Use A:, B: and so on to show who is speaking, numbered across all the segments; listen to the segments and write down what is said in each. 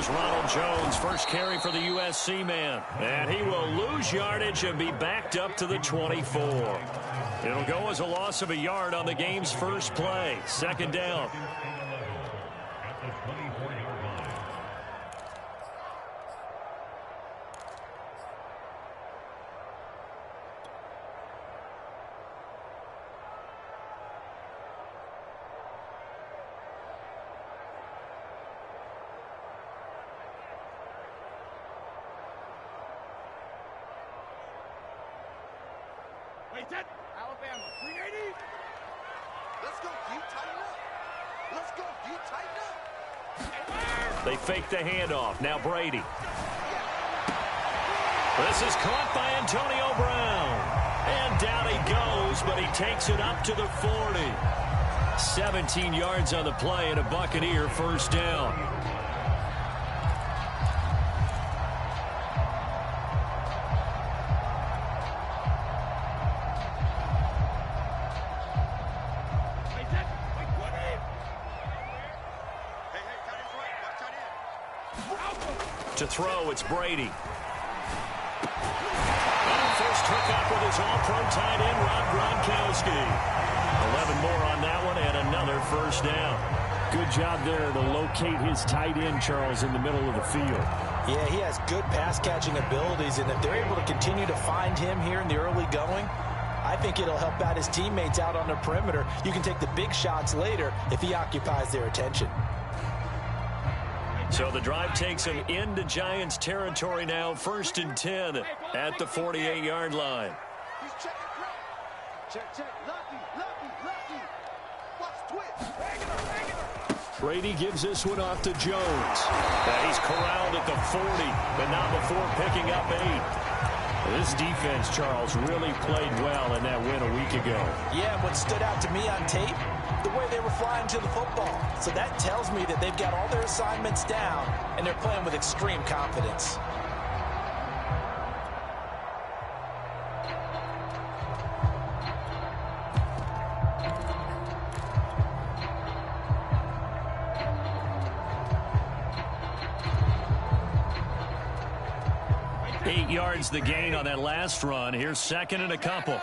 A: Here's Ronald Jones, first carry for the USC man. And he will lose yardage and be backed up to the 24. It'll go as a loss of a yard on the game's first play. Second down.
B: Alabama, 380. Let's go, you tighten up. Let's go, you tighten up.
A: They fake the handoff. Now Brady. This is caught by Antonio Brown. And down he goes, but he takes it up to the 40. 17 yards on the play and a Buccaneer first down. To throw, it's Brady. First hookup with his all-pro tight end, Rob Gronkowski. 11 more on that one and another first down.
C: Good job there to locate his tight end, Charles, in the middle of the field.
D: Yeah, he has good pass-catching abilities, and if they're able to continue to find him here in the early going, I think it'll help out his teammates out on the perimeter. You can take the big shots later if he occupies their attention.
A: So the drive takes him into Giants territory now, 1st and 10 at the 48-yard line.
B: He's checking crap. Check. Lucky. Watch twitch. Regular.
C: Brady gives this one off to Jones.
A: And he's corralled at the 40, but not before picking up 8. This defense, Charles, really played well in that win a week ago.
D: Yeah, what stood out to me on tape, the way they were flying to the football. So that tells me that they've got all their assignments down, and they're playing with extreme confidence.
A: Eight yards the gain on that last run. Here's second and a couple.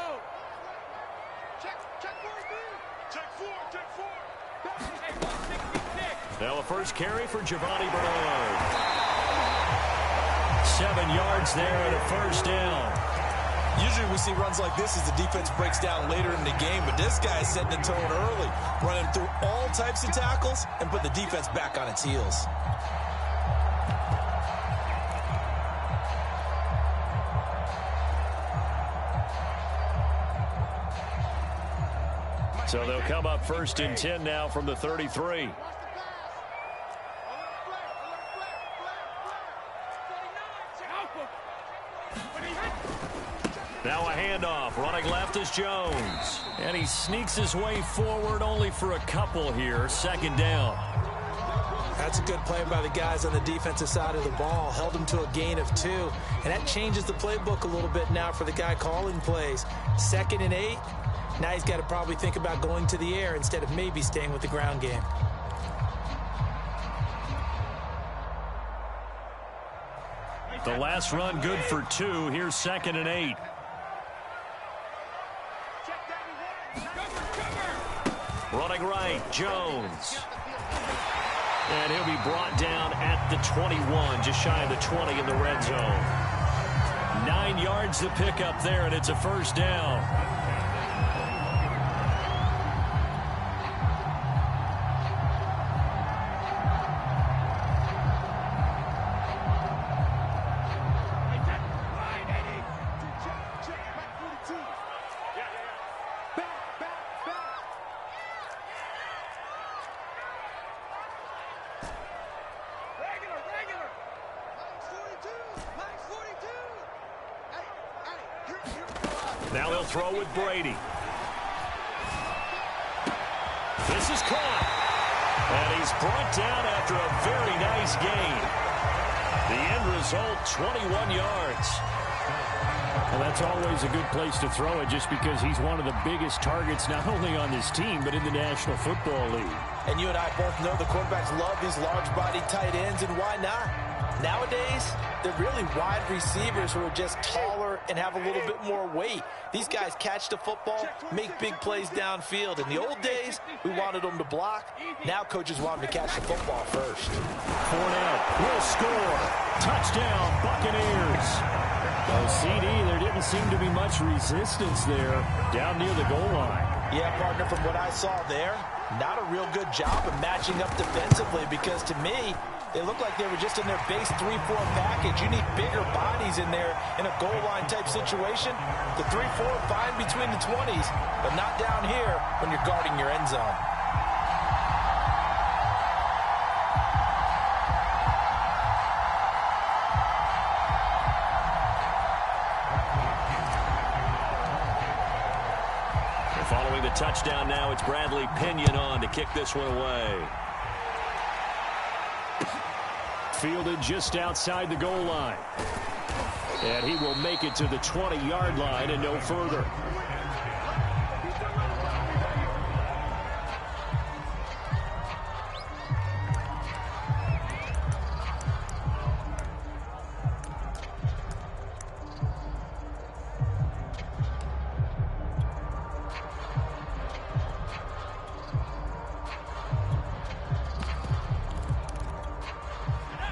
A: Now a first carry for Giovanni Bernard. 7 yards there and a first down.
E: Usually we see runs like this as the defense breaks down later in the game, but this guy is setting the tone early, running through all types of tackles and put the defense back on its heels.
A: So they'll come up 1st and 10 now from the 33. Now a handoff. Running left is Jones. And he sneaks his way forward only for a couple here. 2nd down.
D: That's a good play by the guys on the defensive side of the ball. Held him to a gain of 2. And that changes the playbook a little bit now for the guy calling plays. 2nd and 8. Now he's got to probably think about going to the air instead of maybe staying with the ground game.
A: The last run good for 2. Here's 2nd and 8. Running right, Jones. And he'll be brought down at the 21, just shy of the 20 in the red zone. 9 yards to pick up there, and it's a first down. Now he'll throw with Brady. This is caught. And he's brought down after a very nice gain. The end result, 21 yards.
C: Well, that's always a good place to throw it just because he's one of the biggest targets not only on this team but in the National Football League.
D: And you and I both know the quarterbacks love these large-bodied tight ends, and why not? Nowadays, they're really wide receivers who are just taller and have a little bit more weight. These guys catch the football, make big plays downfield. In the old days, we wanted them to block. Now coaches want them to catch the football first.
C: Fournette will score. Touchdown, Buccaneers. Well, CD, there didn't seem to be much resistance there down near the goal line.
D: Yeah, partner, from what I saw there, not a real good job of matching up defensively because to me, they look like they were just in their base 3-4 package. You need bigger bodies in there in a goal line type situation. The 3-4 fine between the 20s, but not down here when you're guarding your end zone.
A: Following the touchdown now, it's Bradley Pinion on to kick this one away.
C: Fielded just outside the goal line. And he will make it to the 20-yard line and no further.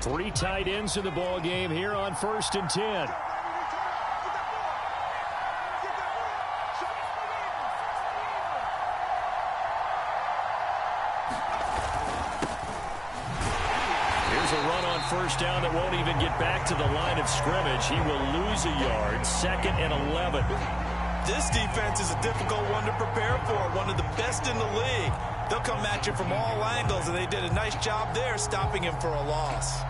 C: Three tight ends in the ball game here on 1st and 10. Here's a run on 1st down that won't even get back to the line of scrimmage. He will lose a yard. 2nd and 11.
E: This defense is a difficult one to prepare for, one of the best in the league. They'll come at you from all angles, and they did a nice job there stopping him for a loss.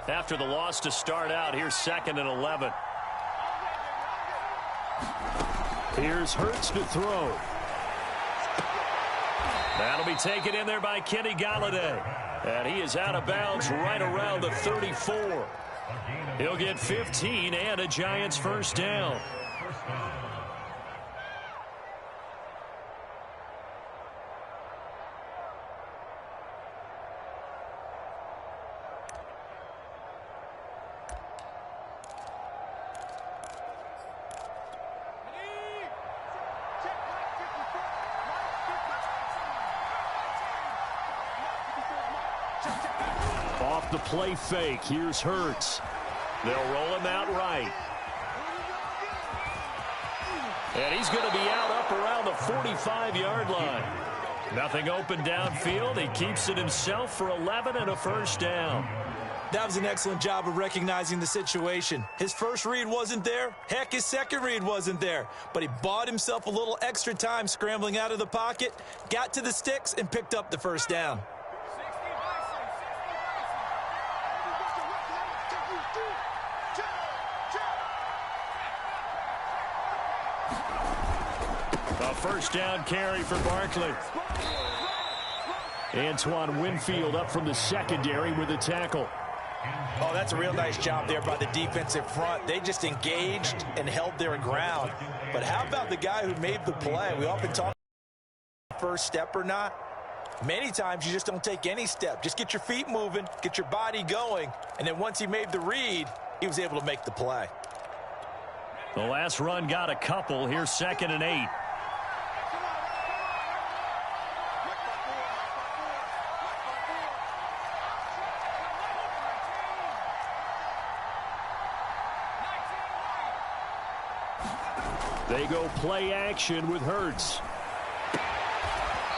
A: After the loss to start out, here's 2nd and 11.
C: Here's Hurts to throw.
A: That'll be taken in there by Kenny Golladay. And he is out of bounds right around the 34. He'll get 15 and a Giants 1st down.
C: Off the play fake, here's Hurts.
A: They'll roll him out right. And he's going to be out up around the 45-yard line. Nothing open downfield. He keeps it himself for 11 and a 1st down.
E: That was an excellent job of recognizing the situation. His first read wasn't there. Heck, his second read wasn't there. But he bought himself a little extra time scrambling out of the pocket, got to the sticks, and picked up the 1st down.
C: A 1st down carry for Barkley. Antoine Winfield up from the secondary with a tackle.
D: Oh, that's a real nice job there by the defensive front. They just engaged and held their ground. But how about the guy who made the play? We often talk about first step or not. Many times you just don't take any step. Just get your feet moving, get your body going, and then once he made the read, he was able to make the play.
C: The last run got a couple. Here's 2nd and 8. They go play action with Hurts.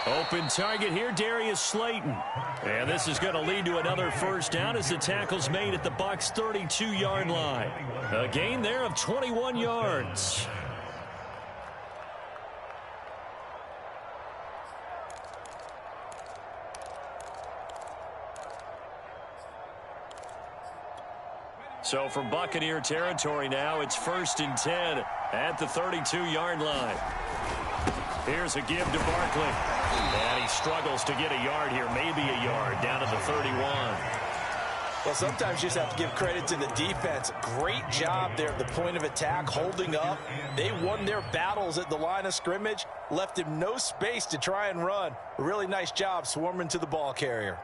C: Open target here, Darius Slayton. And this is going to lead to another 1st down as the tackle's made at the Bucs' 32-yard line. A gain there of 21 yards. So from Buccaneer territory now, it's 1st and 10 at the 32-yard line. Here's a give to Barkley. And he struggles to get a yard here, maybe a yard, down to the 31.
E: Well, sometimes you just have to give credit to the defense. Great job there at the point of attack, holding up. They won their battles at the line of scrimmage, left him no space to try and run. A really nice job swarming to the ball carrier.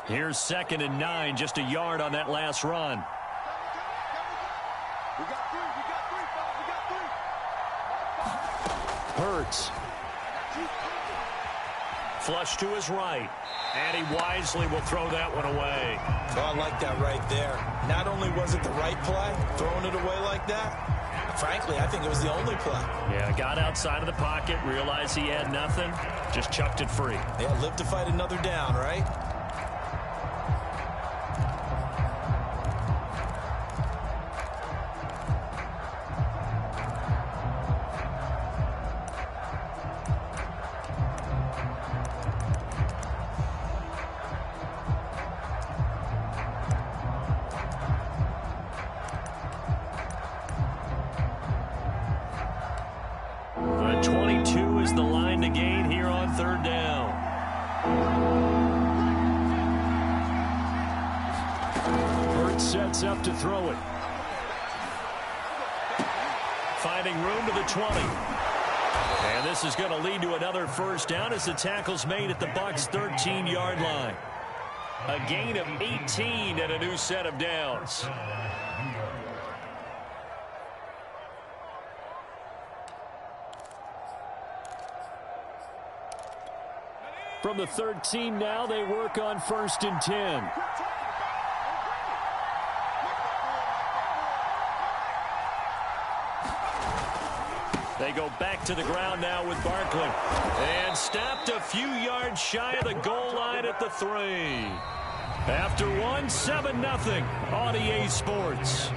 C: Here's 2nd and 9, just a yard on that last run.
B: We got three, Bob, we got three.
C: Hurts. Flush to his right. And he wisely will throw that one away.
E: Oh, I like that right there. Not only was it the right play, throwing it away like that, frankly, I think it was the only play.
C: Yeah, got outside of the pocket, realized he had nothing, just chucked it free.
E: Yeah, live to fight another down, right?
C: The 22 is the line to gain here on 3rd down. Hurts sets up to throw it. Finding room to the 20. And this is going to lead to another 1st down as the tackle's made at the Bucs' 13-yard line. A gain of 18 and a new set of downs. From the 13 now, they work on 1st and 10. They go back to the ground now with Barkley. And stopped a few yards shy of the goal line at the 3. After one, 7-0 on EA Sports.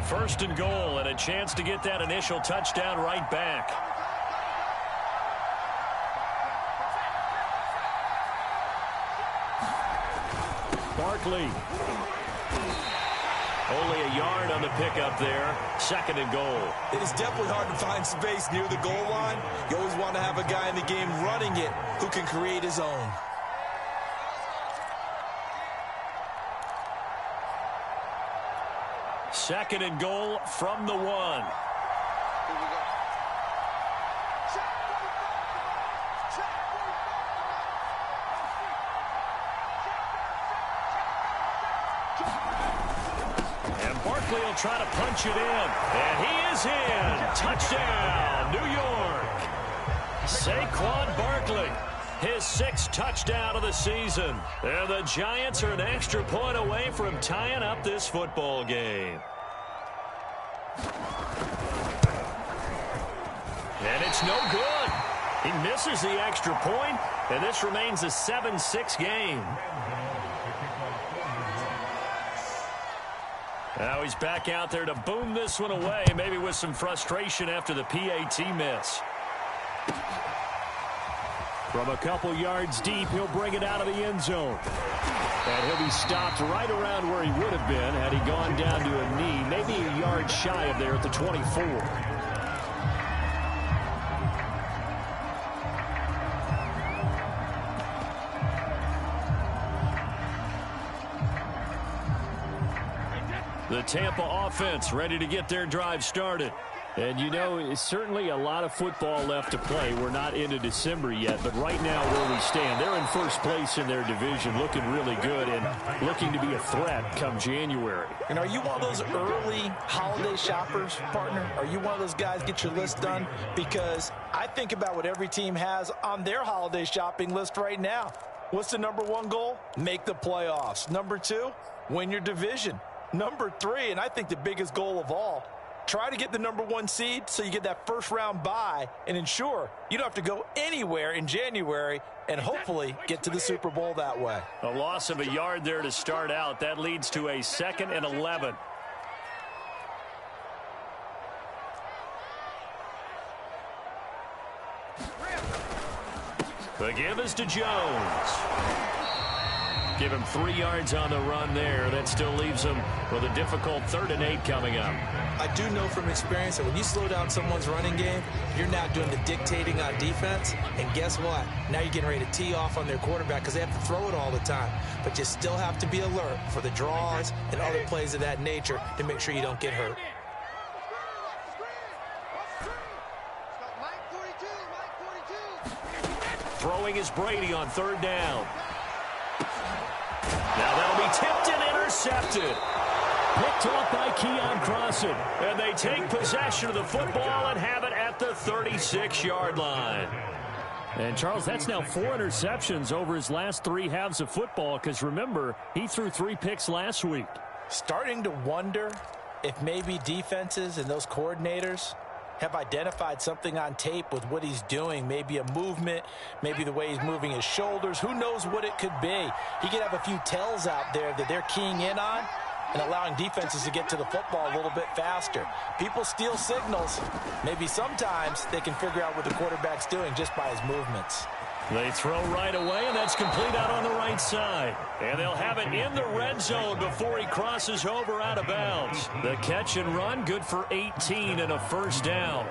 C: First and goal, and a chance to get that initial touchdown right back. Barkley. Only a yard on the pickup there. 2nd and goal.
E: It is definitely hard to find space near the goal line. You always want to have a guy in the game running it who can create his own.
C: Second and goal from the 1. And Barkley will try to punch it in. And he is in. Touchdown, New York. Saquon Barkley. His 6th touchdown of the season. And the Giants are an extra point away from tying up this football game. And it's no good. He misses the extra point, and this remains a 7-6 game. Now he's back out there to boom this one away, maybe with some frustration after the PAT miss. From a couple yards deep, he'll bring it out of the end zone. And he'll be stopped right around where he would have been had he gone down to a knee, maybe a yard shy of there at the 24. The Tampa offense ready to get their drive started.
A: And, you know, certainly a lot of football left to play. We're not into December yet, but right now where we stand, they're in first place in their division, looking really good and looking to be a threat come January.
D: And are you one of those early holiday shoppers, partner? Are you one of those guys get your list done? Because I think about what every team has on their holiday shopping list right now. What's the number one goal? Make the playoffs. Number two, win your division. Number three, and I think the biggest goal of all, try to get the number one seed so you get that first round bye and ensure you don't have to go anywhere in January and hopefully get to the Super Bowl that way.
A: A loss of a yard there to start out. That leads to a 2nd and 11. The give is to Jones. Give him 3 yards on the run there. That still leaves him with a difficult 3rd and 8 coming up.
D: I do know from experience that when you slow down someone's running game, you're now doing the dictating on defense. And guess what? Now you're getting ready to tee off on their quarterback because they have to throw it all the time. But you still have to be alert for the draws and other plays of that nature to make sure you don't get hurt.
A: Throwing is Brady on 3rd down. Now that'll be tipped and intercepted. Picked off by Keon Crossan. And they take possession of the football and have it at the 36-yard line. And, Charles, that's now 4 interceptions over his last 3 halves of football because, remember, he threw 3 picks last week.
D: Starting to wonder if maybe defenses and those coordinators have identified something on tape with what he's doing. Maybe a movement, maybe the way he's moving his shoulders. Who knows what it could be? He could have a few tells out there that they're keying in on and allowing defenses to get to the football a little bit faster. People steal signals. Maybe sometimes they can figure out what the quarterback's doing just by his movements.
A: They throw right away, and that's complete out on the right side. And they'll have it in the red zone before he crosses over out of bounds. The catch and run, good for 18 and a 1st down.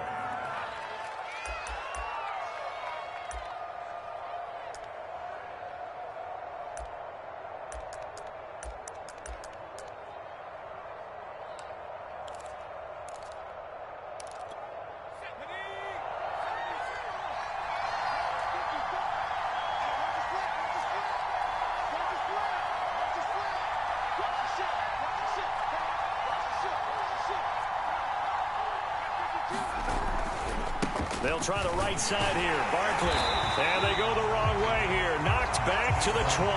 A: They'll try the right side here. Barkley. And they go the wrong way here. Knocked back to the 20.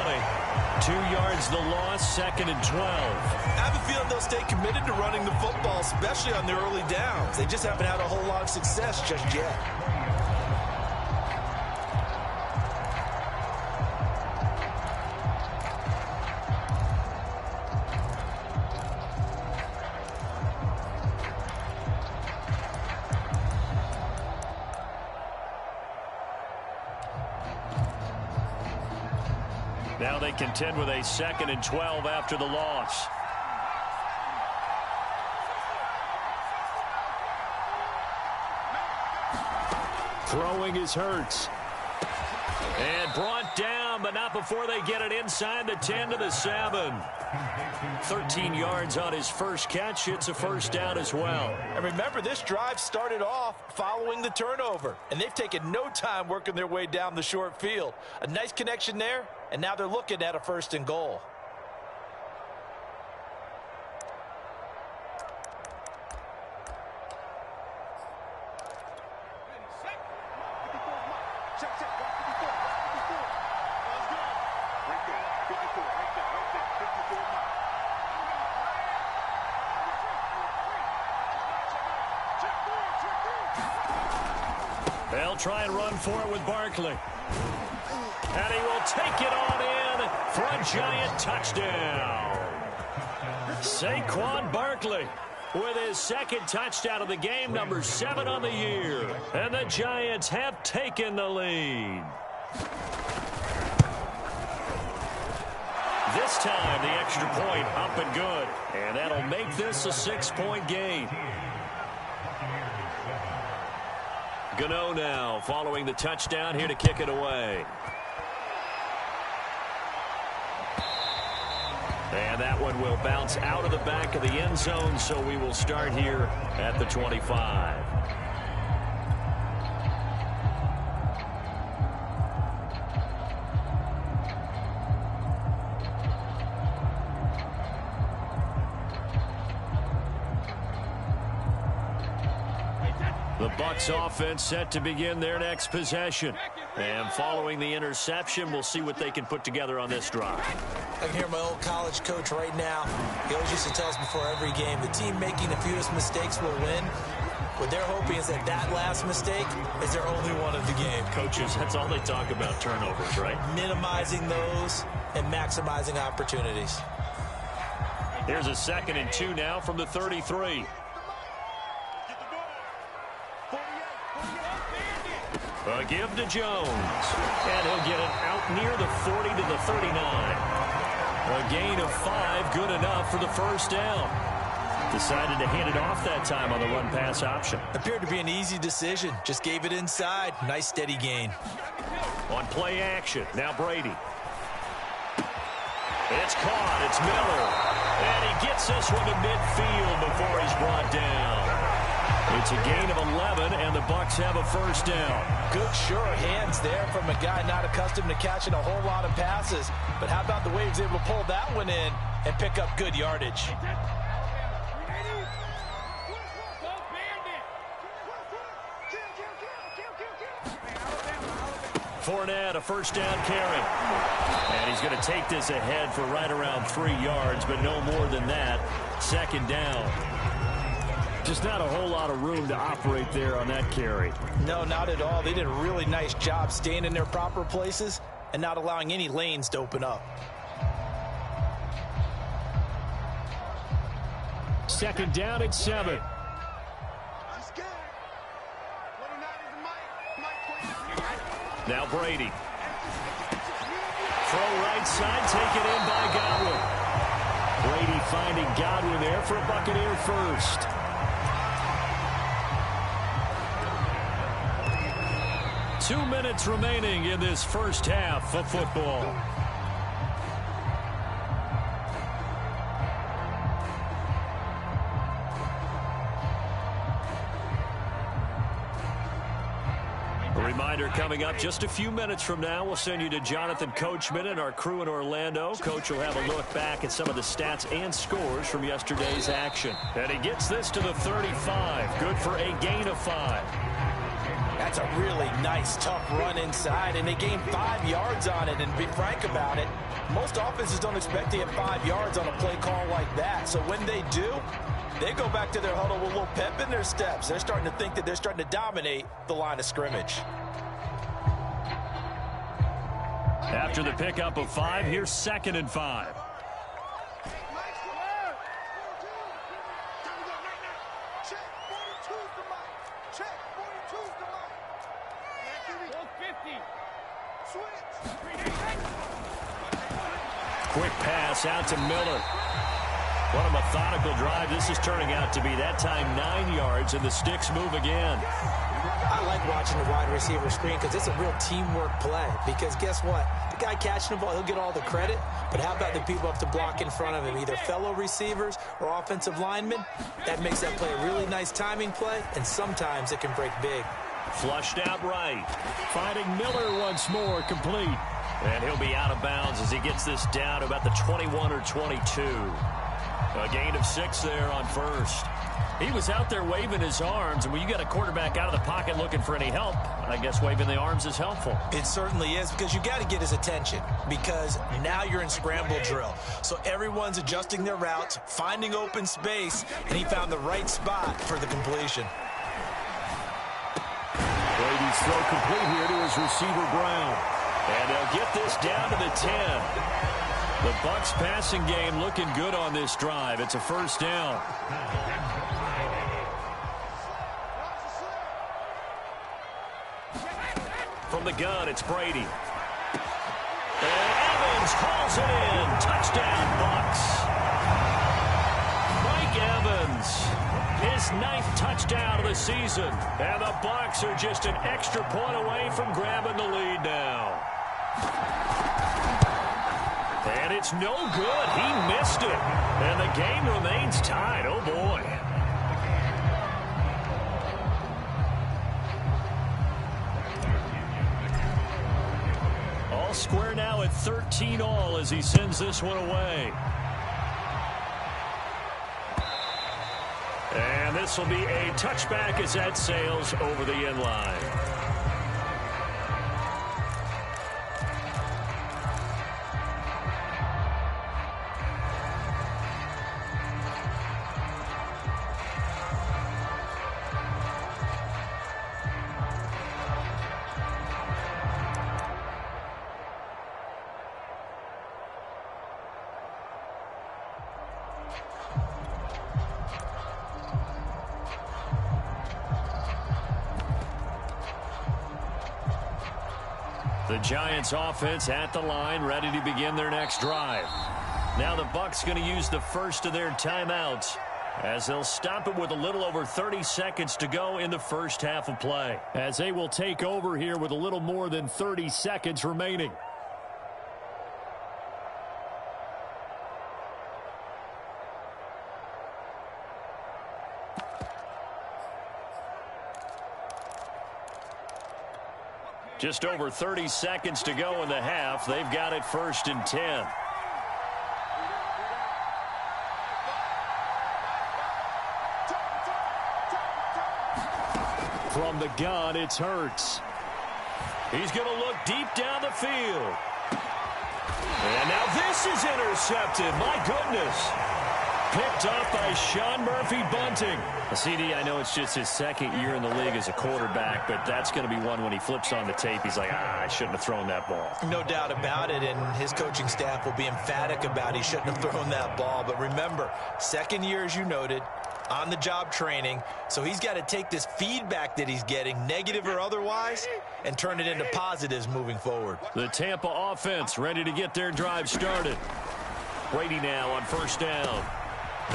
A: 2 yards the loss, 2nd and 12.
D: I have a feeling they'll stay committed to running the football, especially on their early downs. They just haven't had a whole lot of success just yet.
A: Now they contend with a 2nd and 12 after the loss. Throwing is Hurts. And brought down, but not before they get it inside the 10 to the 7. 13 yards on his first catch. It's a 1st down as well.
D: And remember, this drive started off following the turnover, and they've taken no time working their way down the short field. A nice connection there, and now they're looking at a 1st and goal.
A: They'll try and run for it with Barkley. And he will take it on in for a giant touchdown. Saquon Barkley with his 2nd touchdown of the game, number 7 on the year. And the Giants have taken the lead. This time, the extra point up and good. And that'll make this a 6-point game. Gano now following the touchdown here to kick it away. And that one will bounce out of the back of the end zone, so we will start here at the 25. The Bucs offense set to begin their next possession. And following the interception, we'll see what they can put together on this drive.
D: I can hear my old college coach right now. He always used to tell us before every game, the team making the fewest mistakes will win. What they're hoping is that that last mistake is their only one of the game.
A: Coaches, that's all they talk about, turnovers, right?
D: Minimizing those and maximizing opportunities.
A: Here's a 2nd and 2 now from the 33. A give to Jones. And he'll get it out near the 40 to the 39. A gain of 5, good enough for the first down. Decided to hand it off that time on the run-pass option.
D: Appeared to be an easy decision. Just gave it inside. Nice steady gain.
A: On play action, now Brady. It's caught, it's Miller. And he gets this one to midfield before he's brought down. It's a gain of 11, and the Bucs have a first down.
D: Good, sure hands there from a guy not accustomed to catching a whole lot of passes. But how about the way he was able to pull that one in and pick up good yardage?
A: Fournette, a first down carry. And he's going to take this ahead for right around 3 yards, but no more than that. 2nd down. Just not a whole lot of room to operate there on that carry.
D: No, not at all. They did a really nice job staying in their proper places and not allowing any lanes to open up.
A: 2nd down at 7. Now Brady. Throw right side, taken in by Godwin. Brady finding Godwin there for a Buccaneer first. Two minutes remaining in this first half of football. A reminder coming up just a few minutes from now, we'll send you to Jonathan Coachman and our crew in Orlando. Coach will have a look back at some of the stats and scores from yesterday's action. And he gets this to the 35. Good for a gain of 5.
D: That's a really nice, tough run inside, and they gained 5 yards on it. And to be frank about it, most offenses don't expect to get 5 yards on a play call like that. So when they do, they go back to their huddle with a little pep in their steps. They're starting to think that they're starting to dominate the line of scrimmage.
A: After the pickup of 5, here's 2nd and 5. Quick pass out to Miller. What a methodical drive this is turning out to be. That time 9 yards, and the sticks move again.
D: I like watching the wide receiver screen because it's a real teamwork play. Because guess what? The guy catching the ball, he'll get all the credit. But how about the people up to block in front of him, either fellow receivers or offensive linemen? That makes that play a really nice timing play, and sometimes it can break big.
A: Flushed out right. Finding Miller once more, complete. And he'll be out of bounds as he gets this down to about the 21 or 22. A gain of 6 there on first. He was out there waving his arms, and when you got a quarterback out of the pocket looking for any help, I guess waving the arms is helpful.
D: It certainly is, because you got to get his attention, because now you're in scramble drill. So everyone's adjusting their routes, finding open space, and he found the right spot for the completion.
A: Brady's throw complete here to his receiver Brown. And they'll get this down to the 10. The Bucs passing game looking good on this drive. It's a first down. From the gun, it's Brady. And Evans calls it in. Touchdown, Bucs. Mike Evans, his 9th touchdown of the season. And the Bucs are just an extra point away from grabbing the lead now. And it's no good. He missed it. And the game remains tied. Oh, boy. All square now at 13 all as he sends this one away. And this will be a touchback as that sails over the end line. The Giants offense at the line, ready to begin their next drive. Now the Bucs going to use the first of their timeouts as they'll stop it with a little over 30 seconds to go in the first half of play. As they will take over here with a little more than 30 seconds remaining. Just over 30 seconds to go in the half. They've got it 1st and 10. From the gun, it's Hurts. He's going to look deep down the field. And now this is intercepted. My goodness. Picked up by Sean Murphy-Bunting. CD, I know it's just his second year in the league as a quarterback, but that's going to be one when he flips on the tape. He's like, I shouldn't have thrown that ball.
D: No doubt about it, and his coaching staff will be emphatic about he shouldn't have thrown that ball. But remember, second year, as you noted, on-the-job training, so he's got to take this feedback that he's getting, negative or otherwise, and turn it into positives moving forward.
A: The Tampa offense ready to get their drive started. Brady now on 1st down.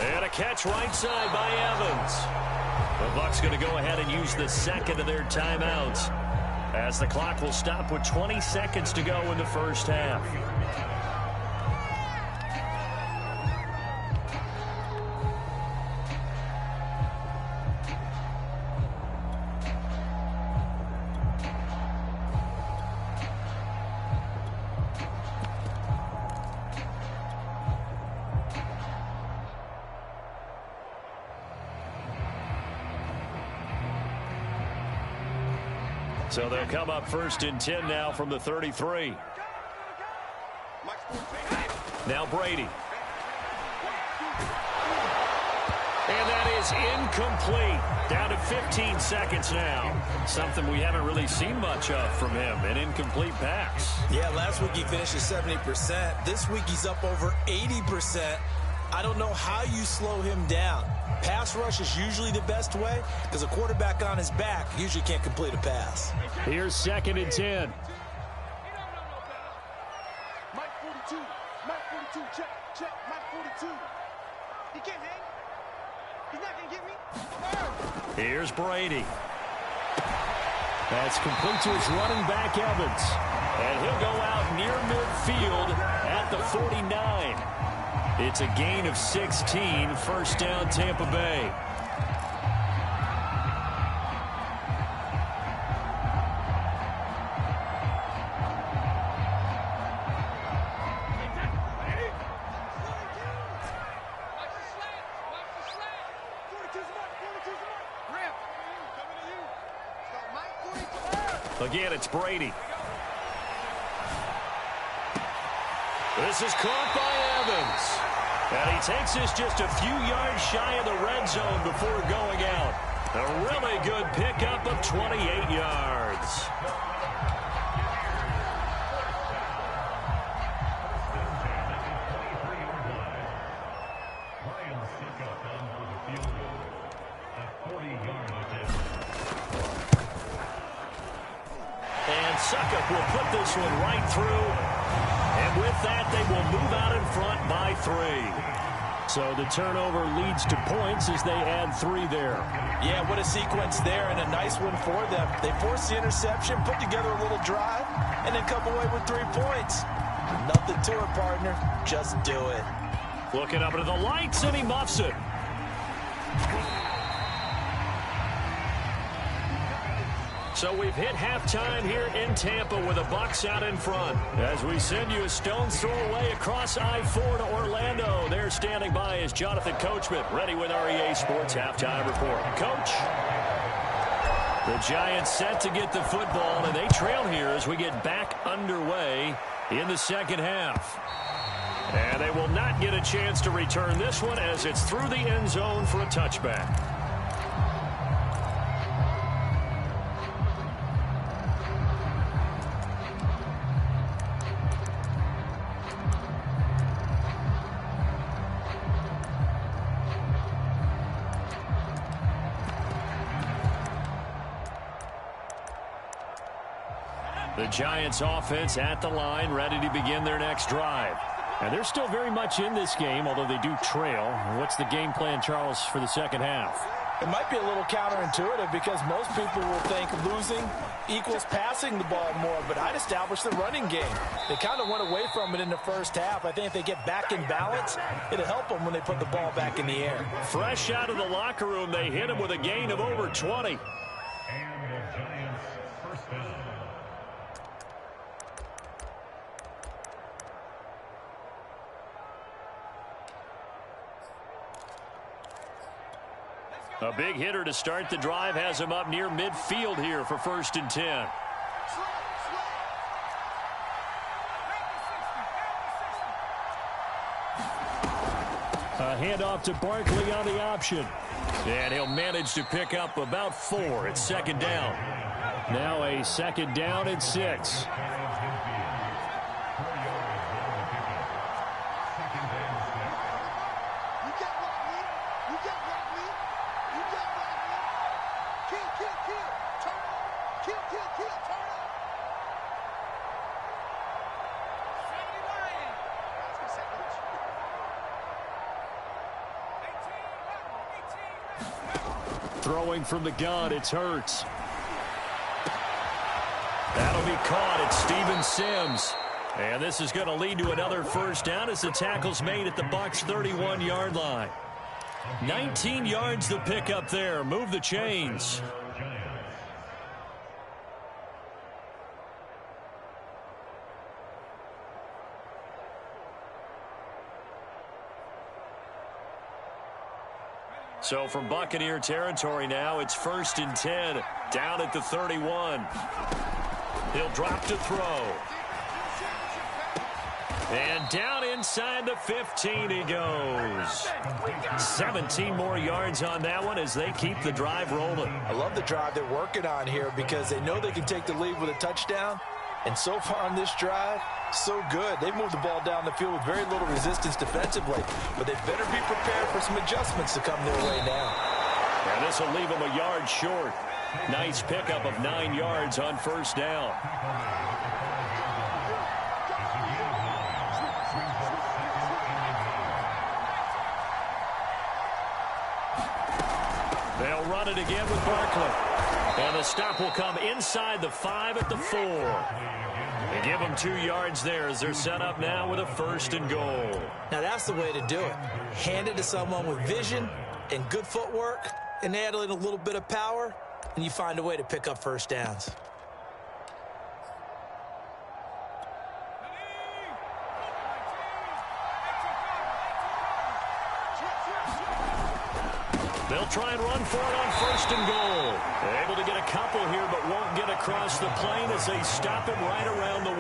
A: And a catch right side by Evans. The Bucs going to go ahead and use the second of their timeouts as the clock will stop with 20 seconds to go in the first half. So they'll come up 1st and 10 now from the 33. Now Brady. And that is incomplete. Down to 15 seconds now. Something we haven't really seen much of from him, an incomplete pass.
D: Yeah, last week he finished at 70%. This week he's up over 80%. I don't know how you slow him down. Pass rush is usually the best way because a quarterback on his back usually can't complete a pass.
A: Here's 2nd and 10.
B: Mike 42. Mike 42. Check. Check. Mike 42. He can't hang. He's not going to get me.
A: Here's Brady. That's complete to his running back, Evans. And he'll go out near midfield at the 49. It's a gain of 16, 1st down Tampa Bay. Again, it's Brady. This is caught by Evans. And he takes this just a few yards shy of the red zone before going out. A really good pickup of 28 yards. And Suckup will put this one right through. And with that, they will move out in front by 3. So the turnover leads to points as they add 3 there.
D: Yeah, what a sequence there, and a nice one for them. They forced the interception, put together a little drive, and then come away with 3 points. Nothing to it, partner. Just do it.
A: Looking up into the lights, and he muffs it. So we've hit halftime here in Tampa with the Bucs out in front. As we send you a stone's throw away across I-4 to Orlando. There standing by is Jonathan Coachman, ready with REA Sports Halftime Report. Coach? The Giants set to get the football, and they trail here as we get back underway in the second half. And they will not get a chance to return this one as it's through the end zone for a touchback. The Giants offense at the line, ready to begin their next drive. And they're still very much in this game, although they do trail. What's the game plan, Charles, for the second half?
D: It might be a little counterintuitive because most people will think losing equals passing the ball more, but I'd establish the running game. They kind of went away from it in the first half. I think if they get back in balance, it'll help them when they put the ball back in the air.
A: Fresh out of the locker room, they hit him with a gain of over 20. A big hitter to start the drive has him up near midfield here for 1st and 10. A handoff to Barkley on the option. And he'll manage to pick up about 4 at 2nd down. Now a 2nd down and 6. Throwing from the gun, it's Hurts. That'll be caught. It's Steven Sims. And this is going to lead to another 1st down as the tackle's made at the Bucs 31-yard line. 19 yards to pick up there. Move the chains. So from Buccaneer territory now, it's 1st and 10, down at the 31. He'll drop to throw. And down inside the 15 he goes. 17 more yards on that one as they keep the drive rolling.
D: I love the drive they're working on here because they know they can take the lead with a touchdown. And so far on this drive, so good. They've moved the ball down the field with very little resistance defensively. But they better be prepared for some adjustments to come their way now.
A: And this will leave them a yard short. Nice pickup of 9 yards on 1st down. They'll run it again with Barkley. And the stop will come inside the 5 at the 4. They give them 2 yards there as they're set up now with a 1st and goal.
D: Now that's the way to do it. Hand it to someone with vision and good footwork and add in a little bit of power, and you find a way to pick up 1st downs.
A: They'll try and run for it on 1st and goal. They're able to get a couple here, but won't get across the plane as they stop him right around the 1.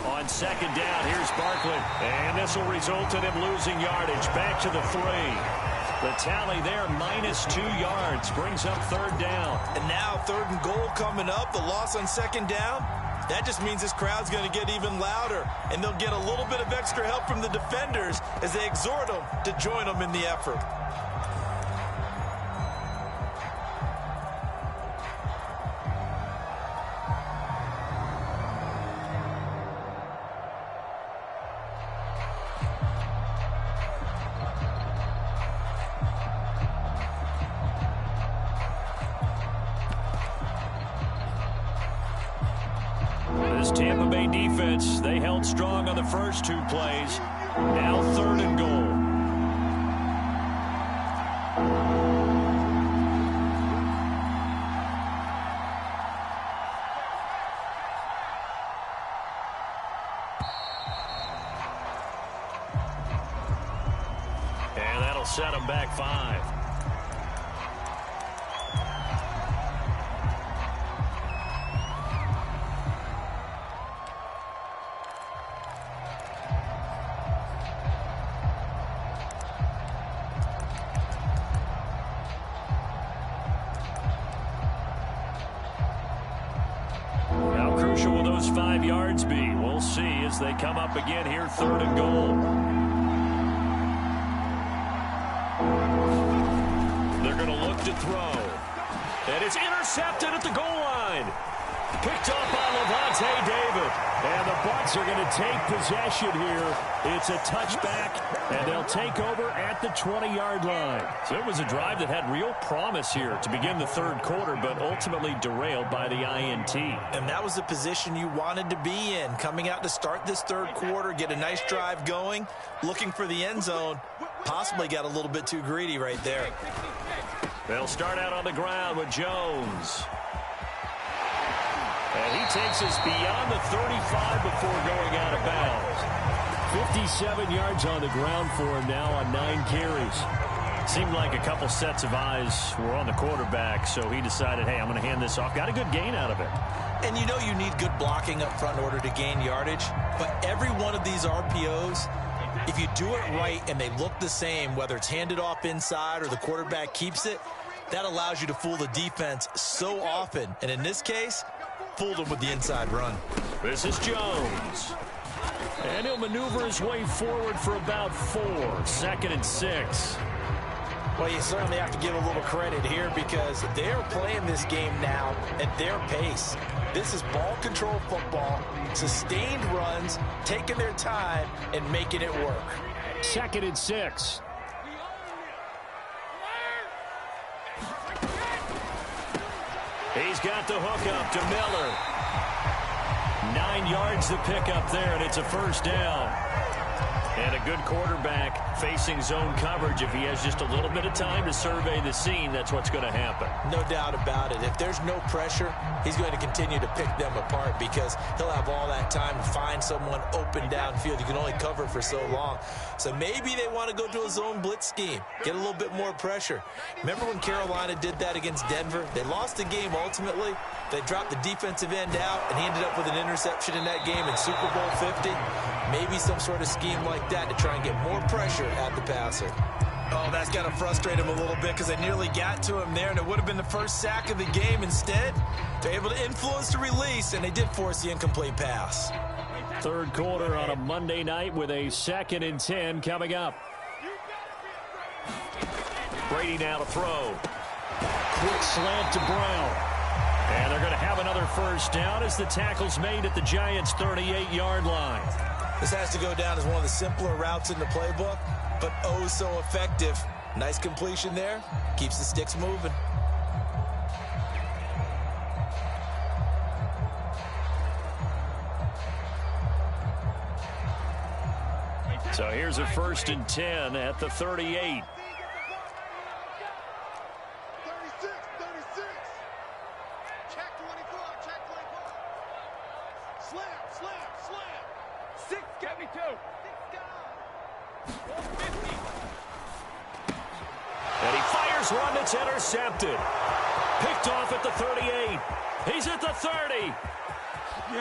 A: On 2nd down, here's Barkley. And this will result in him losing yardage. Back to the 3. The tally there, -2 yards. Brings up 3rd down.
D: And now 3rd and goal coming up. The loss on 2nd down. That just means this crowd's going to get even louder. And they'll get a little bit of extra help from the defenders as they exhort them to join them in the effort.
A: This Tampa Bay defense, they held strong on the first 2 plays. Now 3rd and goal. And that'll set them back 5. How crucial will those 5 yards be? We'll see as they come up again here, 3rd and goal. They're going to look to throw. And it's intercepted at the goal line. Picked up by Levante David. And the Bucs are going to take possession here. It's a touchback, and they'll take over at the 20-yard line. So it was a drive that had real promise here to begin the 3rd quarter, but ultimately derailed by the INT.
D: And that was the position you wanted to be in, coming out to start this 3rd quarter, get a nice drive going, looking for the end zone. Possibly got a little bit too greedy right there.
A: They'll start out on the ground with Jones. And he takes us beyond the 35 before going out of bounds. 57 yards on the ground for him now on 9 carries. Seemed like a couple sets of eyes were on the quarterback, so he decided, hey, I'm going to hand this off. Got a good gain out of it.
D: And you know you need good blocking up front in order to gain yardage, but every one of these RPOs, if you do it right and they look the same, whether it's handed off inside or the quarterback keeps it, that allows you to fool the defense so often. And in this case, fooled him with the inside run.
A: This is Jones. And he'll maneuver his way forward for about 4. 2nd and 6.
D: Well, you certainly have to give a little credit here because they're playing this game now at their pace. This is ball control football, sustained runs, taking their time and making it work.
A: 2nd and 6. He's got the hook up to Miller. 9 yards to pick up there, and it's a 1st down. And a good quarterback facing zone coverage. If he has just a little bit of time to survey the scene, that's what's going to happen.
D: No doubt about it. If there's no pressure, he's going to continue to pick them apart because he'll have all that time to find someone open downfield. You can only cover for so long. So maybe they want to go to a zone blitz scheme, get a little bit more pressure. Remember when Carolina did that against Denver? They lost the game ultimately. They dropped the defensive end out, and he ended up with an interception in that game in Super Bowl 50. Maybe some sort of scheme like that to try and get more pressure at the passer. Oh, that's got to frustrate him a little bit because they nearly got to him there, and it would have been the first sack of the game. Instead, they're able to influence the release, and they did force the incomplete pass.
A: 3rd quarter on a Monday night with a 2nd and 10 coming up. Brady now to throw. Quick slant to Brown. And they're going to have another 1st down as the tackle's made at the Giants' 38-yard line.
D: This has to go down as one of the simpler routes in the playbook, but oh so effective. Nice completion there. Keeps the sticks moving.
A: So here's a 1st and 10 at the 38.
B: 36. Check 24. Check 24. Slam. 6, get me 2. 6 guys. 50.
A: And he fires one that's intercepted. Picked off at the 38. He's at the 30.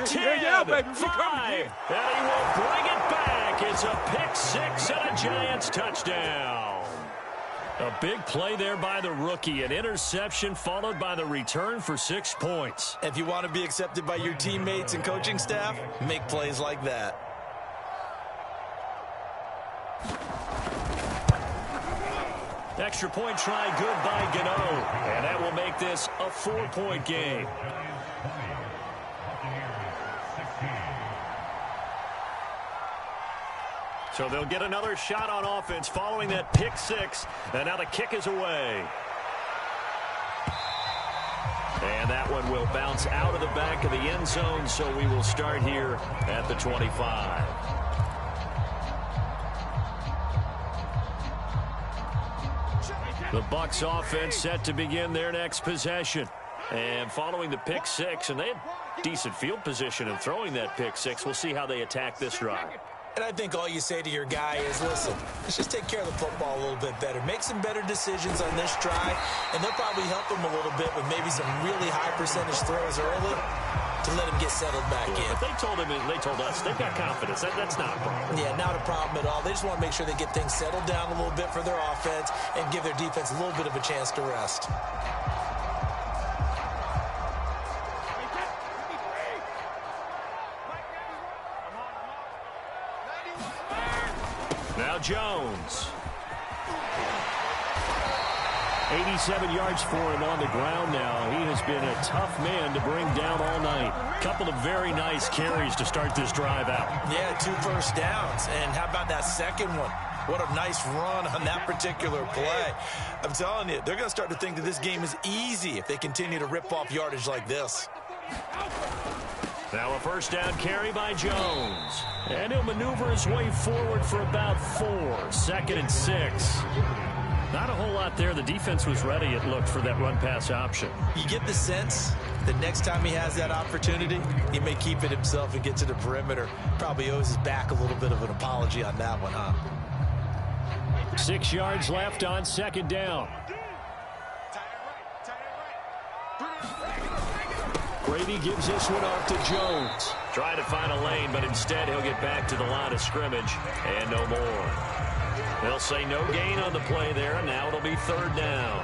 A: 10,
B: Yeah, baby.
A: 5, and he will bring it back. It's a pick 6 and a Giants touchdown. A big play there by the rookie. An interception followed by the return for 6 points.
D: If you want to be accepted by your teammates and coaching staff, make plays like that.
A: Extra point try good by Gano. And that will make this a 4-point game. So they'll get another shot on offense following that pick 6. And now the kick is away. And that one will bounce out of the back of the end zone, so we will start here at the 25. The Bucs offense set to begin their next possession. And following the pick six, and they had decent field position in throwing that pick six. We'll see how they attack this drive.
D: And I think all you say to your guy is, listen, let's just take care of the football a little bit better. Make some better decisions on this drive, and they'll probably help him a little bit with maybe some really high percentage throws early to let him get settled back in.
A: But they told him, and they told us, they've got confidence. That's not a problem.
D: Yeah, not a problem at all. They just want to make sure they get things settled down a little bit for their offense and give their defense a little bit of a chance to rest.
A: Now Jones. 87 yards for him on the ground now. He has been a tough man to bring down all night. Couple of very nice carries to start this drive out.
D: Yeah, 2 first downs. And how about that second one? What a nice run on that particular play. I'm telling you, they're going to start to think that this game is easy if they continue to rip off yardage like this.
A: Now a first down carry by Jones. And he'll maneuver his way forward for about 4. 2nd and 6. Not a whole lot there. The defense was ready, it looked, for that run-pass option.
D: You get the sense that next time he has that opportunity, he may keep it himself and get to the perimeter. Probably owes his back a little bit of an apology on that one, huh?
A: 6 yards left on 2nd down. Brady gives this one off to Jones. Trying to find a lane, but instead he'll get back to the line of scrimmage and no more. They'll say no gain on the play there, and now it'll be 3rd down.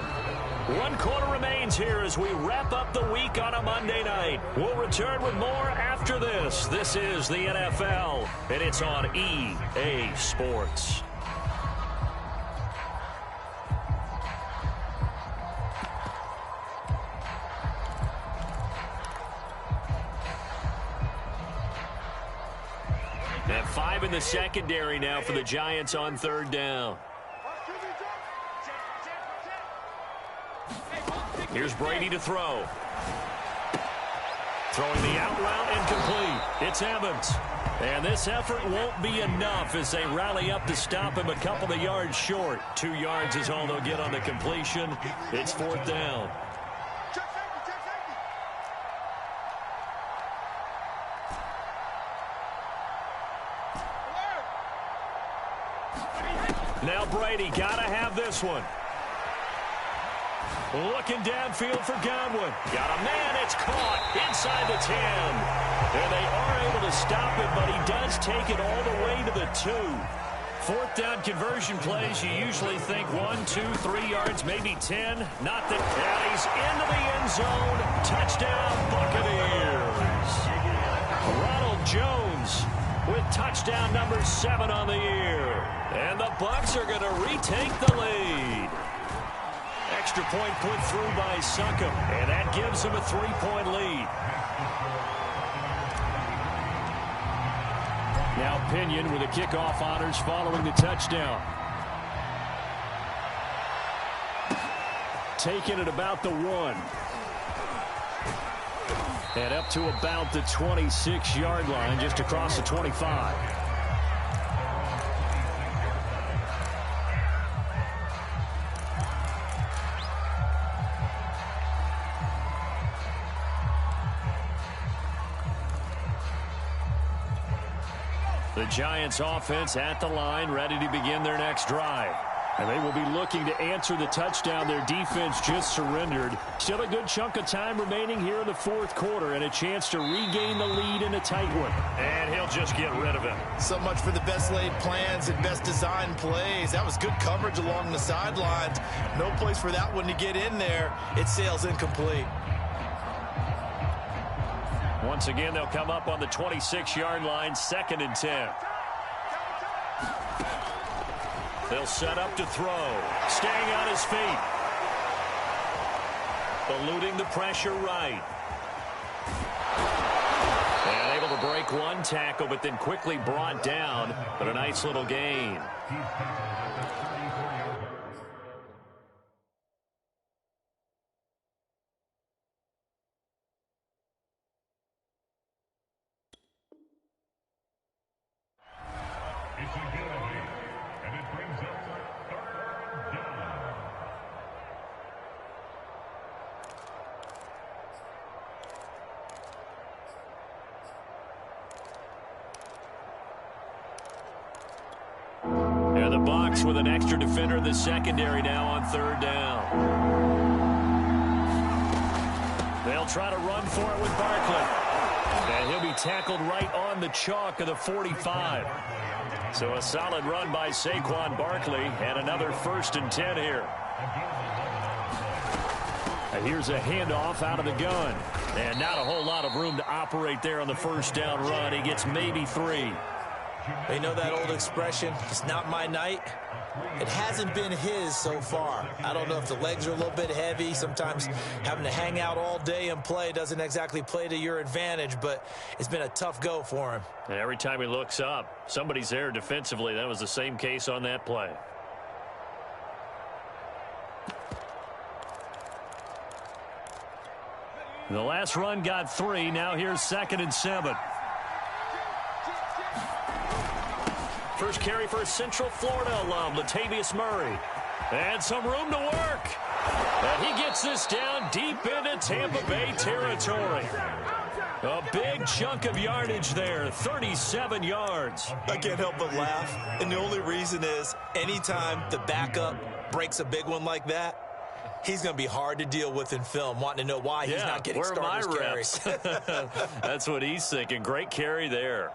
A: 1 quarter remains here as we wrap up the week on a Monday night. We'll return with more after this. This is the NFL, and it's on EA Sports. And 5 in the secondary now for the Giants on 3rd down. Here's Brady to throw. Throwing the out route and complete. It's Evans. And this effort won't be enough as they rally up to stop him a couple of yards short. 2 yards is all they'll get on the completion. It's 4th down. Now Brady got to have this one. Looking downfield for Godwin. Got a man. It's caught inside the 10. And they are able to stop it, but he does take it all the way to the 2. 4th down conversion plays, you usually think 1, 2, 3 yards, maybe 10. Not that. And he's into the end zone. Touchdown, Buccaneers. Ronald Jones with touchdown number 7 on the year. And the Bucs are going to retake the lead. Extra point put through by Succop, and that gives them a 3-point lead. Now Pinion with the kickoff honors following the touchdown. Taken at about the 1. And up to about the 26-yard line, just across the 25. The Giants offense at the line, ready to begin their next drive. And they will be looking to answer the touchdown their defense just surrendered. Still a good chunk of time remaining here in the 4th quarter and a chance to regain the lead in a tight one. And he'll just get rid of it.
D: So much for the best laid plans and best designed plays. That was good coverage along the sidelines. No place for that one to get in there. It sails incomplete.
A: Once again, they'll come up on the 26-yard line, 2nd and 10. They'll set up to throw. Staying on his feet. Eluding the pressure right. And able to break 1 tackle, but then quickly brought down. But a nice little gain. the box with an extra defender in the secondary now on third down. They'll try to run for it with Barkley. And he'll be tackled right on the chalk of the 45. So a solid run by Saquon Barkley, and another 1st and 10 here. And here's a handoff out of the gun. And not a whole lot of room to operate there on the first down run. He gets maybe 3.
D: They know that old expression, it's not my night. It hasn't been his so far. I don't know if the legs are a little bit heavy. Sometimes having to hang out all day and play doesn't exactly play to your advantage, but it's been a tough go for him.
A: And every time he looks up, somebody's there defensively. That was the same case on that play. The last run got 3. Now here's 2nd and 7. First carry for Central Florida alum, Latavius Murray. And some room to work. And he gets this down deep into Tampa Bay territory. A big chunk of yardage there, 37 yards.
E: I can't help but laugh. And the only reason is anytime the backup breaks a big one like that, he's going to be hard to deal with in film, wanting to know why he's not getting starters carries.
A: That's what he's thinking. Great carry there.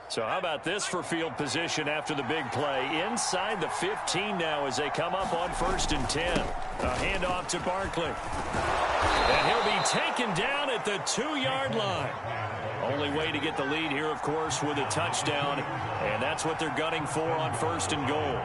A: So how about this for field position after the big play? Inside the 15 now as they come up on 1st and 10. A handoff to Barkley. And he'll be taken down at the 2-yard line. Only way to get the lead here, of course, with a touchdown. And that's what they're gunning for on 1st and goal.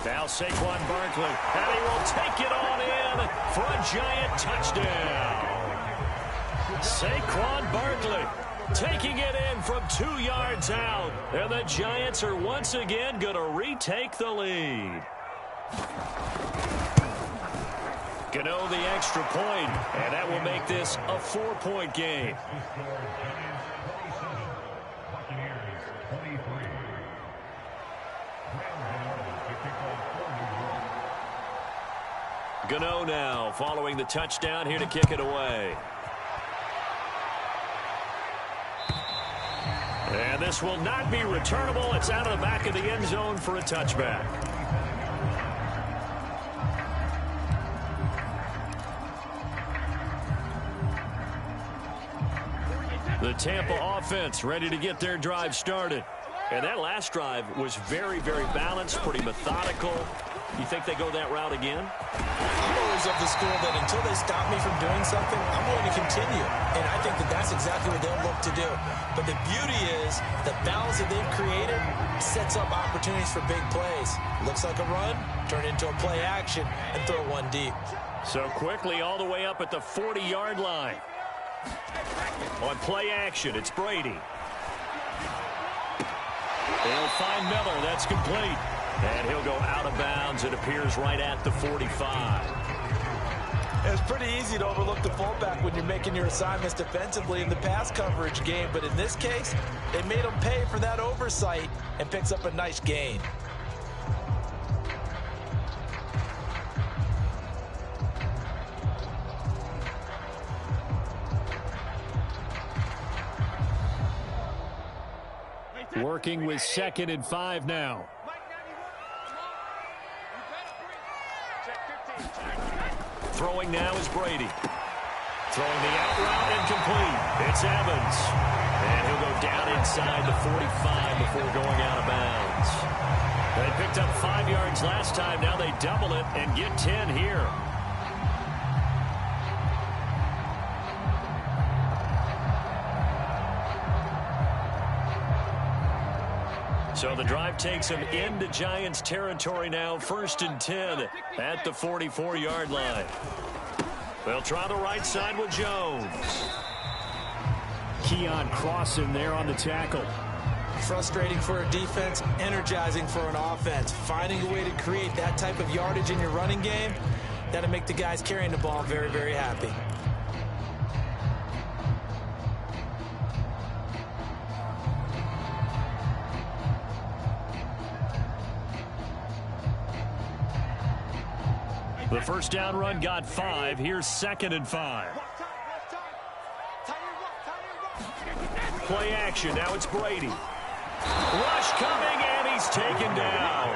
A: Now Saquon Barkley, and he will take it on in for a giant touchdown. Saquon Barkley taking it in from 2 yards out, and the Giants are once again going to retake the lead. Gano the extra point, and that will make this a 4-point game. Gano now following the touchdown here to kick it away. And this will not be returnable. It's out of the back of the end zone for a touchback. The Tampa offense ready to get their drive started. And that last drive was very, very balanced, pretty methodical. You think they go that route again?
D: I'm always of the school that until they stop me from doing something, I'm going to continue. And I think that that's exactly what they'll look to do. But the beauty is the balance that they've created sets up opportunities for big plays. Looks like a run, turn into a play action, and throw one deep.
A: So quickly all the way up at the 40-yard line. On play action, it's Brady. They'll find Miller. That's complete. And he'll go out of bounds. It appears right at the 45.
D: It's pretty easy to overlook the fullback when you're making your assignments defensively in the pass coverage game. But in this case, they made him pay for that oversight and picks up a nice gain.
A: Working with 2nd and 5 now. Throwing now is Brady. Throwing the out route incomplete. It's Evans. And he'll go down inside the 45 before going out of bounds. They picked up 5 yards last time. Now they double it and get 10 here. So the drive takes him into Giants territory now. 1st and 10 at the 44-yard line. They'll try the right side with Jones. Keon Crossan there on the tackle.
D: Frustrating for a defense, energizing for an offense. Finding a way to create that type of yardage in your running game, that'll make the guys carrying the ball very, very happy.
A: The first down run got 5. Here's 2nd and 5. Play action. Now it's Brady. Rush coming, and he's taken down.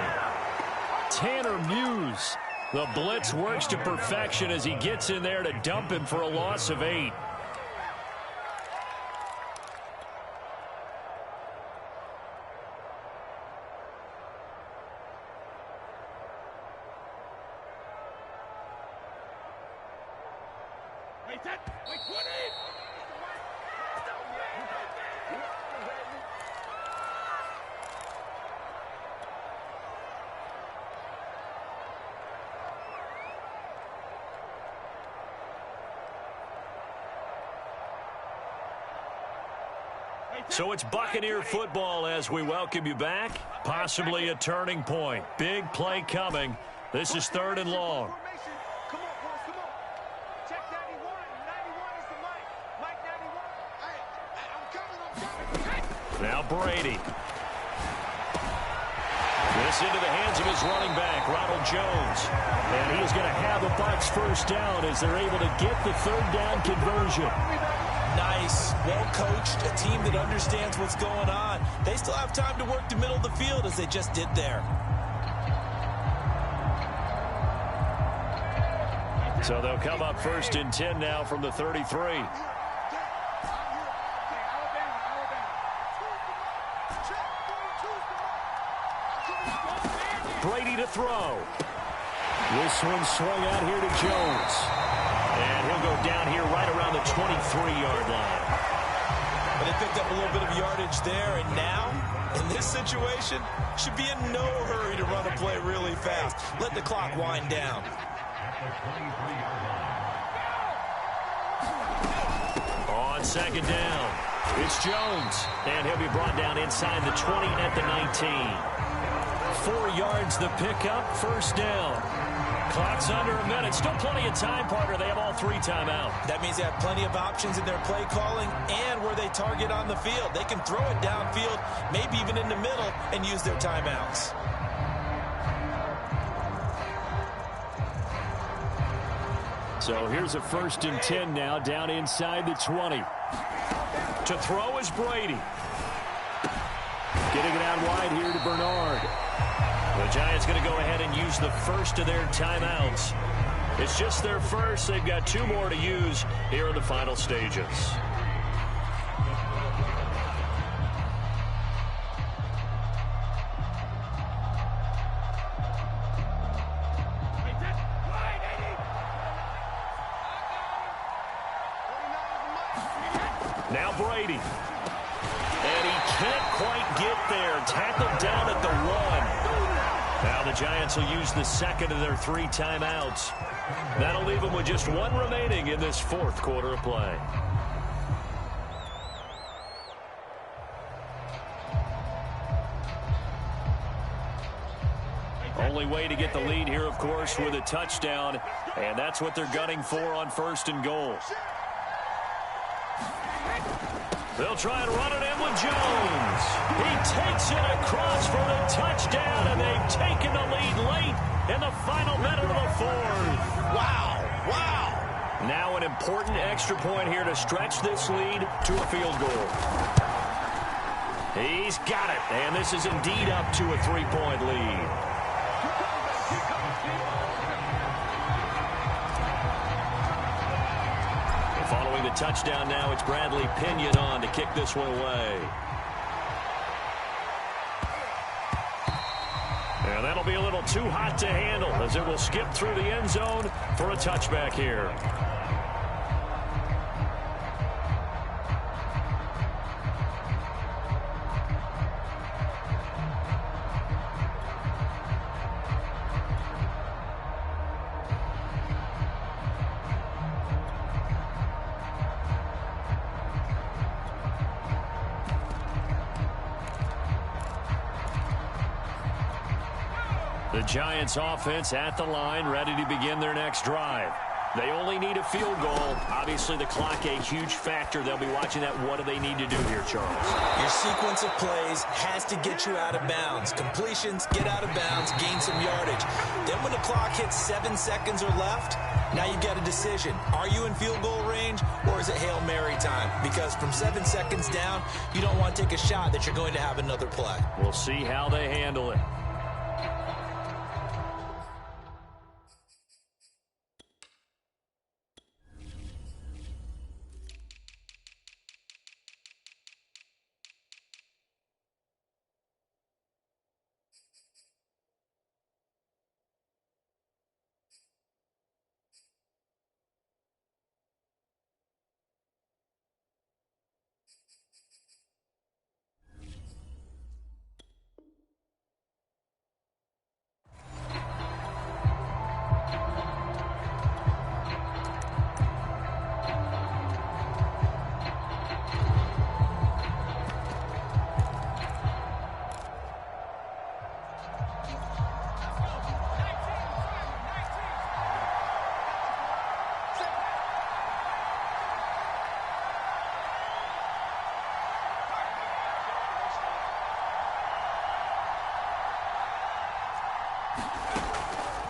A: Tanner Muse. The blitz works to perfection as he gets in there to dump him for a loss of 8. So it's Buccaneer football as we welcome you back. Possibly a turning point. Big play coming. This is 3rd and long.
B: Come on, boys, come on. Check 91. 91 is the mic. Mike 91. Hey, I'm coming.
A: Now Brady. This into the hands of his running back, Ronald Jones. And he is going to have the Bucs first down as they're able to get the 3rd down conversion.
D: Nice, well-coached, a team that understands what's going on. They still have time to work the middle of the field as they just did there.
A: So they'll come up 1st and 10 now from the 33. Brady to throw. This one swung out here to Jones. And he'll go down here right around the 23-yard line.
D: But they picked up a little bit of yardage there, and now, in this situation, should be in no hurry to run a play really fast. Let the clock wind down.
A: On 2nd down, it's Jones. And he'll be brought down inside the 20 at the 19. 4 yards the pickup, 1st down. Clock's under a minute. Still plenty of time, partner. They have all 3 timeouts.
D: That means they have plenty of options in their play calling and where they target on the field. They can throw it downfield, maybe even in the middle, and use their timeouts.
A: So here's a 1st and 10 now, down inside the 20. To throw is Brady. Getting it out wide here to Bernard. The Giants going to go ahead and use the first of their timeouts. It's just their first. They've got 2 more to use here in the final stages. Now Brady. And he can't quite get there. Tackled down at the 1. Now the Giants will use the 2nd of their 3 timeouts. That'll leave them with just 1 remaining in this 4th quarter of play. Only way to get the lead here, of course, with a touchdown. And that's what they're gunning for on 1st and goal. They'll try and run it in with Jones. He takes it across for the touchdown, and they've taken the lead late in the final minute of the 4th.
D: Wow, wow.
A: Now an important extra point here to stretch this lead to a field goal. He's got it, and this is indeed up to a 3-point lead. Following the touchdown now, it's Bradley Pinion on to kick this one away. And that'll be a little too hot to handle as it will skip through the end zone for a touchback here. The Giants offense at the line, ready to begin their next drive. They only need a field goal. Obviously, the clock a huge factor. They'll be watching that. What do they need to do here, Charles?
D: Your sequence of plays has to get you out of bounds. Completions, get out of bounds, gain some yardage. Then when the clock hits 7 seconds or left, now you've got a decision. Are you in field goal range, or is it Hail Mary time? Because from 7 seconds down, you don't want to take a shot that you're going to have another play.
A: We'll see how they handle it.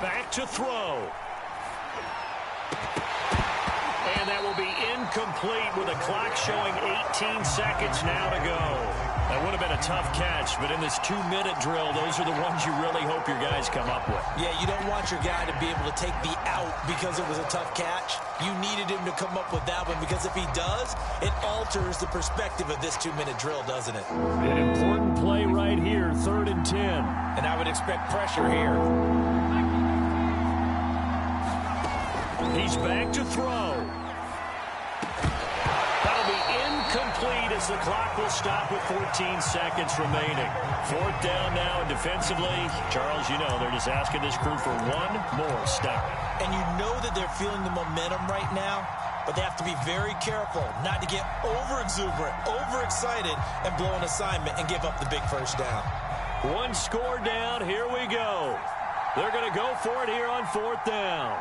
A: Back to throw. And that will be incomplete with the clock showing 18 seconds now to go. That would have been a tough catch, but in this 2-minute drill, those are the ones you really hope your guys come up with.
D: Yeah, you don't want your guy to be able to take the out because it was a tough catch. You needed him to come up with that one, because if he does, it alters the perspective of this 2-minute drill, doesn't it?
A: An important play right here, 3rd and 10.
D: And I would expect pressure here.
A: He's back to throw. That'll be incomplete as the clock will stop with 14 seconds remaining. 4th down now, and defensively, Charles, you know, they're just asking this crew for one more stop.
D: And you know that they're feeling the momentum right now, but they have to be very careful not to get over-exuberant, overexcited, and blow an assignment and give up the big first down.
A: One score down, here we go. They're going to go for it here on 4th down.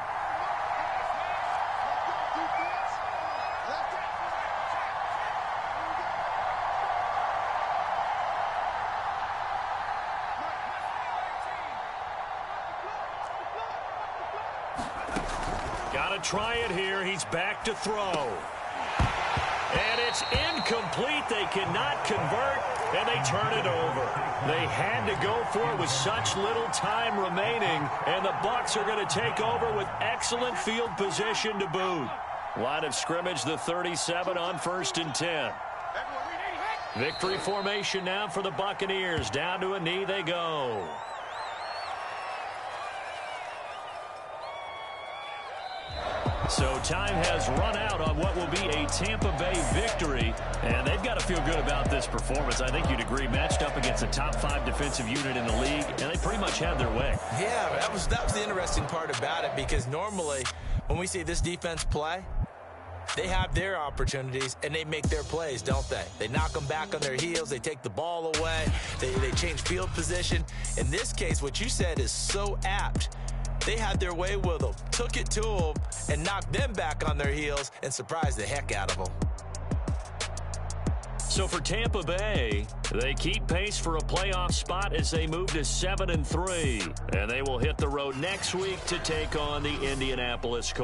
A: Got to try it here. He's back to throw. And it's incomplete. They cannot convert, and they turn it over. They had to go for it with such little time remaining, and the Bucs are going to take over with excellent field position to boot. Line of scrimmage, the 37 on 1st and 10. Victory formation now for the Buccaneers. Down to a knee they go. So time has run out on what will be a Tampa Bay victory, and they've got to feel good about this performance. I think you'd agree, matched up against a top 5 defensive unit in the league, and they pretty much had their way.
D: Yeah, that was the interesting part about it, because normally when we see this defense play, they have their opportunities and they make their plays, don't they? They knock them back on their heels. They take the ball away. They change field position. In this case, what you said is so apt. They had their way with them, took it to them, and knocked them back on their heels and surprised the heck out of them.
A: So for Tampa Bay, they keep pace for a playoff spot as they move to 7-3. And they will hit the road next week to take on the Indianapolis Colts.